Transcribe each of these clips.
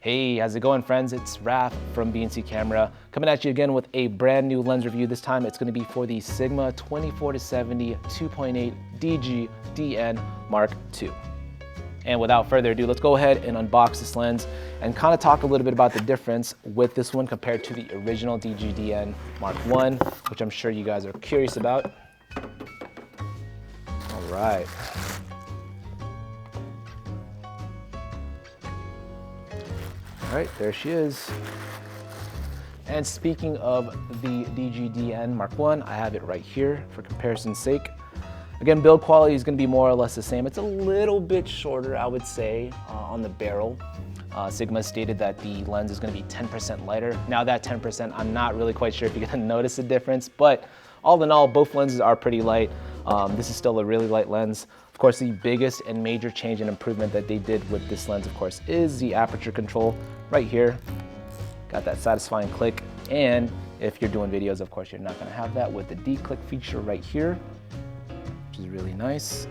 Hey, how's it going, friends? It's Raph from B&C Camera, coming at you again with a brand new lens review. This time it's going to be for the Sigma 24-70 2.8 DG DN Mark II. And without further ado, let's go ahead and unbox this lens and kind of talk a little bit about the difference with this one compared to the original DG DN Mark I, which I'm sure you guys are curious about. All right. All right, there she is. And speaking of the DG DN Mark I, I have it right here for comparison's sake. Again, build quality is going to be more or less the same. It's a little bit shorter, I would say, on the barrel. Sigma stated that the lens is going to be 10% lighter. Now that 10%, I'm not really quite sure if you're going to notice a difference, but all in all, both lenses are pretty light. This is still a really light lens. Of course, the biggest and major change and improvement that they did with this lens, of course, is the aperture control right here. Got that satisfying click. And if you're doing videos, of course, you're not going to have that with the D-click feature right here, which is really nice.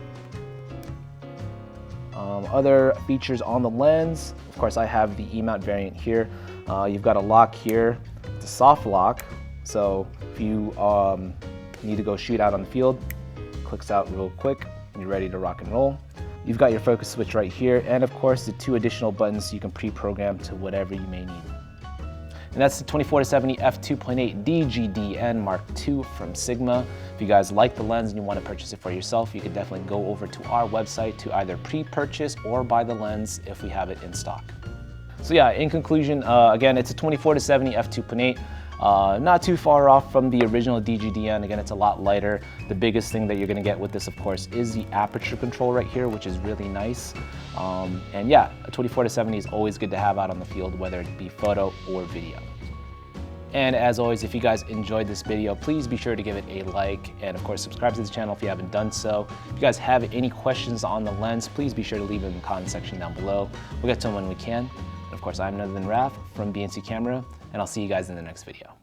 Other features on the lens, of course, I have the E-mount variant here. You've got a lock here. It's a soft lock, so if you need to go shoot out on the field, clicks out real quick and you're ready to rock and roll. You've got your focus switch right here, and of course the two additional buttons you can pre-program to whatever you may need. And that's the 24-70 F2.8 DG DN Mark II from Sigma. If you guys like the lens and you want to purchase it for yourself, you can definitely go over to our website to either pre-purchase or buy the lens if we have it in stock. So yeah, in conclusion, again, it's a 24-70 F2.8. Not too far off from the original DG DN. Again, it's a lot lighter. The biggest thing that you're going to get with this, of course, is the aperture control right here, which is really nice. And yeah, a 24-70 is always good to have out on the field, whether it be photo or video. And as always, if you guys enjoyed this video, please be sure to give it a like, and of course subscribe to the channel if you haven't done so. If you guys have any questions on the lens, please be sure to leave them in the comment section down below. We'll get to them when we can. And of course, I'm none other than Raph from B&C Camera, and I'll see you guys in the next video.